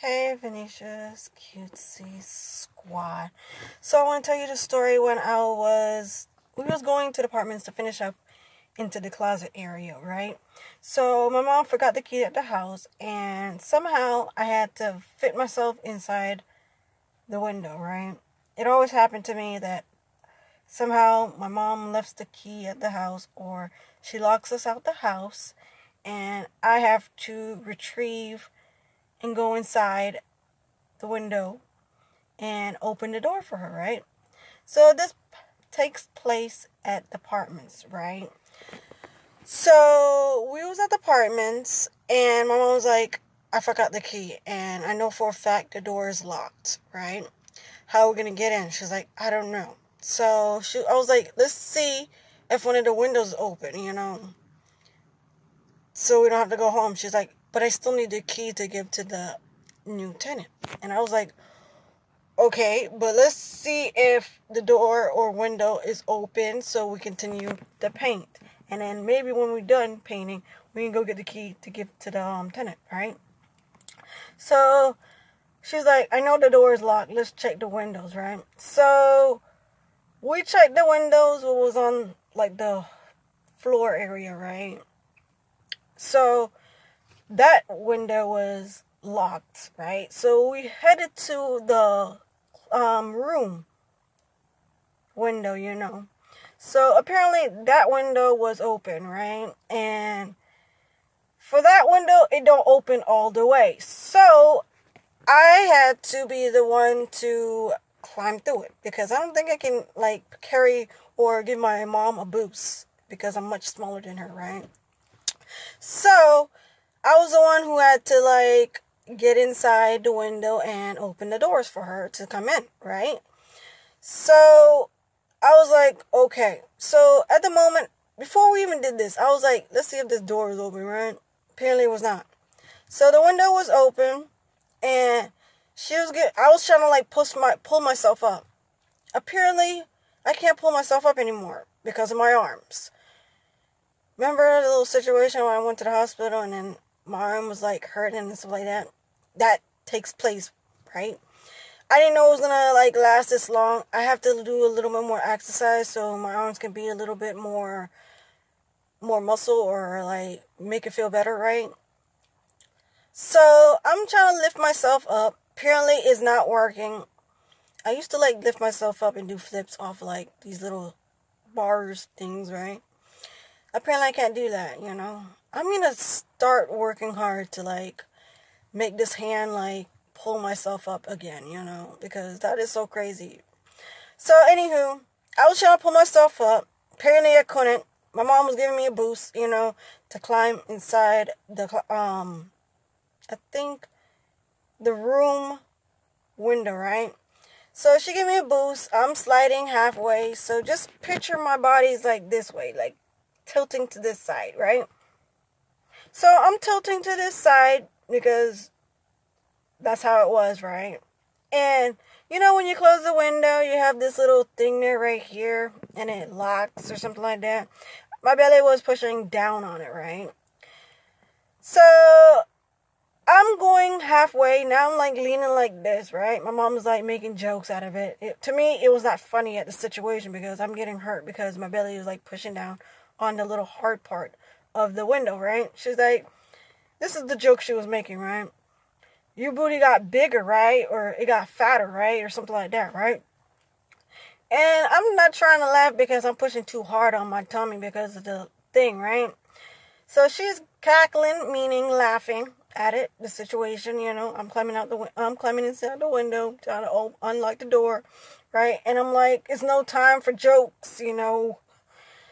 Hey, Venetia's cutesy squad. So I want to tell you the story when we was going to the apartments to finish up into the closet area, right? So my mom forgot the key at the house, and somehow I had to fit myself inside the window, right? It always happened to me that somehow my mom left the key at the house, or she locks us out the house, and I have to retrieve and go inside the window and open the door for her, right? So this takes place at the apartments, right? So we was at the apartments, and my mom was like, I forgot the key, and I know for a fact the door is locked, right? How are we gonna get in? She's like, I don't know. So I was like, let's see if one of the windows is open, so we don't have to go home. She's like, but I still need the key to give to the new tenant. And I was like, okay, but let's see if the door or window is open so we continue the paint. And then maybe when we're done painting, we can go get the key to give to the tenant, right? So she's like, I know the door is locked. Let's check the windows, right? So we checked the windows. What was on like the floor area, right? So that window was locked, right? So we headed to the room window, So apparently that window was open, right? And for that window, it don't open all the way. So I had to be the one to climb through it, because I don't think I can carry or give my mom a boost, because I'm much smaller than her, right? So I was the one who had to get inside the window and open the doors for her to come in, right? So I was like, okay. So at the moment, before we even did this, I was like, let's see if this door is open, right? Apparently it was not. So the window was open, and I was trying to pull myself up. Apparently I can't pull myself up anymore because of my arms. Remember the little situation when I went to the hospital and then my arm was hurting and stuff like that? That takes place, right? I didn't know it was gonna last this long. I have to do a little bit more exercise so my arms can be a little bit more muscle, or make it feel better, right? So I'm trying to lift myself up. Apparently it's not working. I used to lift myself up and do flips off these little bars things, right? Apparently I can't do that, I'm gonna start working hard to make this hand pull myself up again, because that is so crazy. So anywho, I was trying to pull myself up. Apparently I couldn't. My mom was giving me a boost, to climb inside the I think the room window, right? So she gave me a boost. I'm sliding halfway. So just picture my body's this way, tilting to this side, right? So I'm tilting to this side because that's how it was, right? And when you close the window, you have this little thing there right here, and it locks or something like that. My belly was pushing down on it, right? So I'm going halfway. Now I'm leaning like this, right? My mom was making jokes out of it. To me, it was not funny at the situation because I'm getting hurt because my belly was pushing down on the little hard part of the window, right? She's like, this is the joke she was making, right? Your booty got bigger, right? Or it got fatter, right? Or something like that, right? And I'm not trying to laugh because I'm pushing too hard on my tummy because of the thing, right? So she's cackling, meaning laughing at it, the situation, I'm climbing inside the window, trying to unlock the door, right? And I'm like, it's no time for jokes,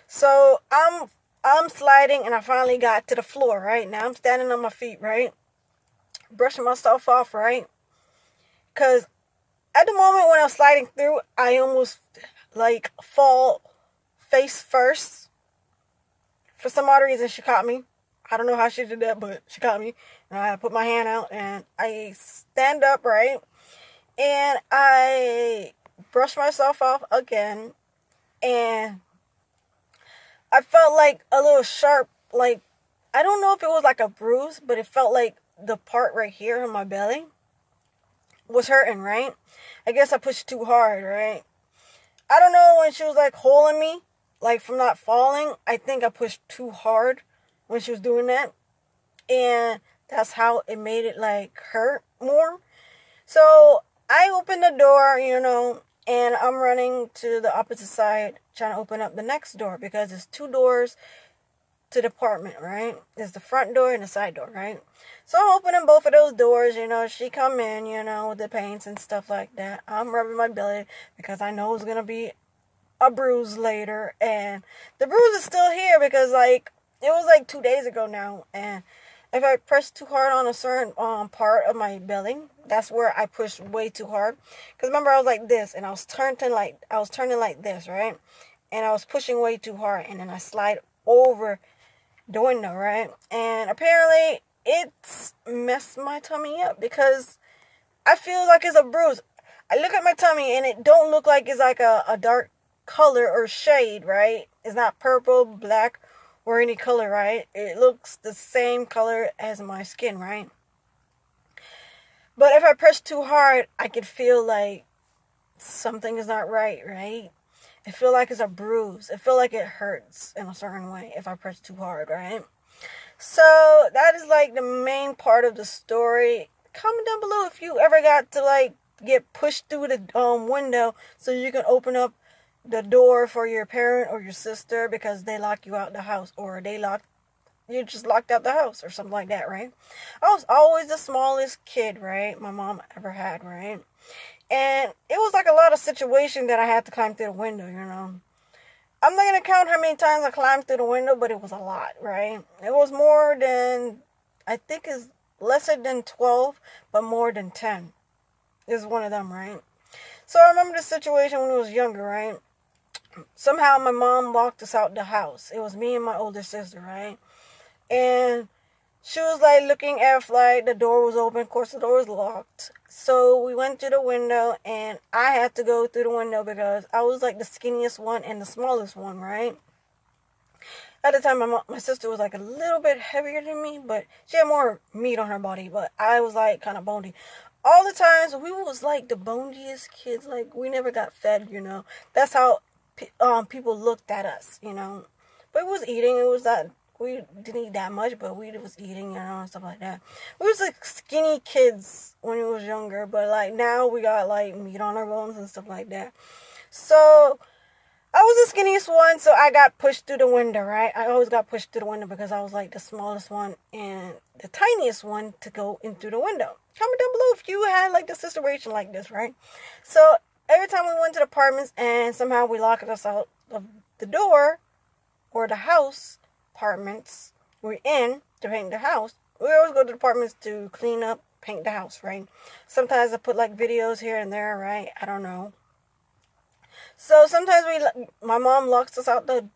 So I'm sliding, and I finally got to the floor, right? Now I'm standing on my feet, right? Brushing myself off, right? Because at the moment when I'm sliding through, I almost fall face first. For some odd reason, she caught me. I don't know how she did that, but she caught me. And I put my hand out, and I stand up, right? And I brush myself off again, and I felt a little sharp, I don't know if it was a bruise, but it felt the part right here in my belly. was hurting, right? I guess I pushed too hard, right? I don't know, when she was like holding me, like from not falling, I think I pushed too hard when she was doing that. And that's how it made it like hurt more. So I opened the door, and I'm running to the opposite side, trying to open up the next door, because there's 2 doors to the apartment, right? There's the front door and the side door, right? So I'm opening both of those doors, she come in, with the paints and stuff like that. I'm rubbing my belly because I know it's going to be a bruise later, and the bruise is still here because like it was like 2 days ago now, and if I press too hard on a certain part of my belly, that's where I pushed way too hard. Because remember, I was like this, and I was turning like this, right? And I was pushing way too hard, and then I slide over the window, right? And apparently it's messed my tummy up because I feel like it's a bruise. I look at my tummy, and it don't look like it's like a dark color or shade, right? It's not purple, black, or any color, right? It looks the same color as my skin, right? But if I press too hard, I could feel like something is not right, right? I feel like it's a bruise. I feel like it hurts in a certain way if I press too hard, right? So that is like the main part of the story. Comment down below if you ever got to like get pushed through the window so you can open up the door for your parent or your sister because they lock you out the house, or you just locked out the house or something like that, right? I was always the smallest kid, right? My mom ever had, right? And it was like a lot of situations that I had to climb through the window, I'm not going to count how many times I climbed through the window, but it was a lot, right? It was more than, I think it's lesser than 12, but more than 10. Is one of them, right? So I remember the situation when I was younger, right? Somehow my mom locked us out the house. It was me and my older sister, right? And she was like looking if like the door was open. Of course, the door was locked. So we went to the window, and I had to go through the window because I was like the skinniest one and the smallest one, right? At the time, my sister was like a little bit heavier than me, but she had more meat on her body. But I was like kind of bony. All the times we was like the boniest kids. Like we never got fed, That's how people looked at us, But it was eating. It was that we didn't eat that much, but we was eating, and stuff like that. We was like skinny kids when we was younger, but like now we got like meat on our bones and stuff like that. So I was the skinniest one, so I got pushed through the window, right? I always got pushed through the window because I was like the smallest one and the tiniest one to go in through the window. Comment down below if you had like the situation like this, right? So every time we went to the apartments and somehow we locked us out of the door or the house, apartments we're in to paint the house, we always go to the apartments to clean up, paint the house, right? Sometimes I put like videos here and there, right? I don't know. So sometimes my mom locks us out the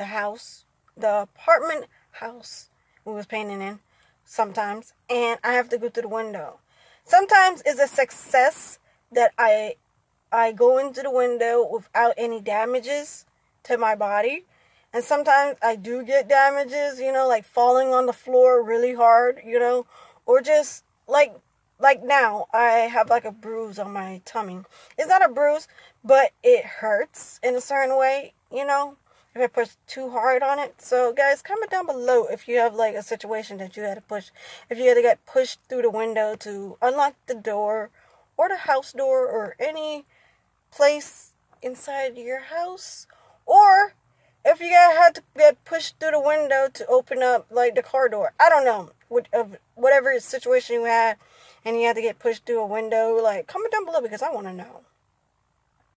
house, the apartment house we was painting in sometimes, and I have to go to the window. Sometimes it's a success that I go into the window without any damages to my body. And sometimes I do get damages, like falling on the floor really hard, or just like now I have like a bruise on my tummy. It's not a bruise, but it hurts in a certain way, if I push too hard on it. So guys, comment down below if you have like a situation that you had to push, if you had to get pushed through the window to unlock the door or the house door or any place inside your house, or if you had to get pushed through the window to open up, like, the car door. I don't know. Whatever situation you had, and you had to get pushed through a window, like, comment down below because I want to know.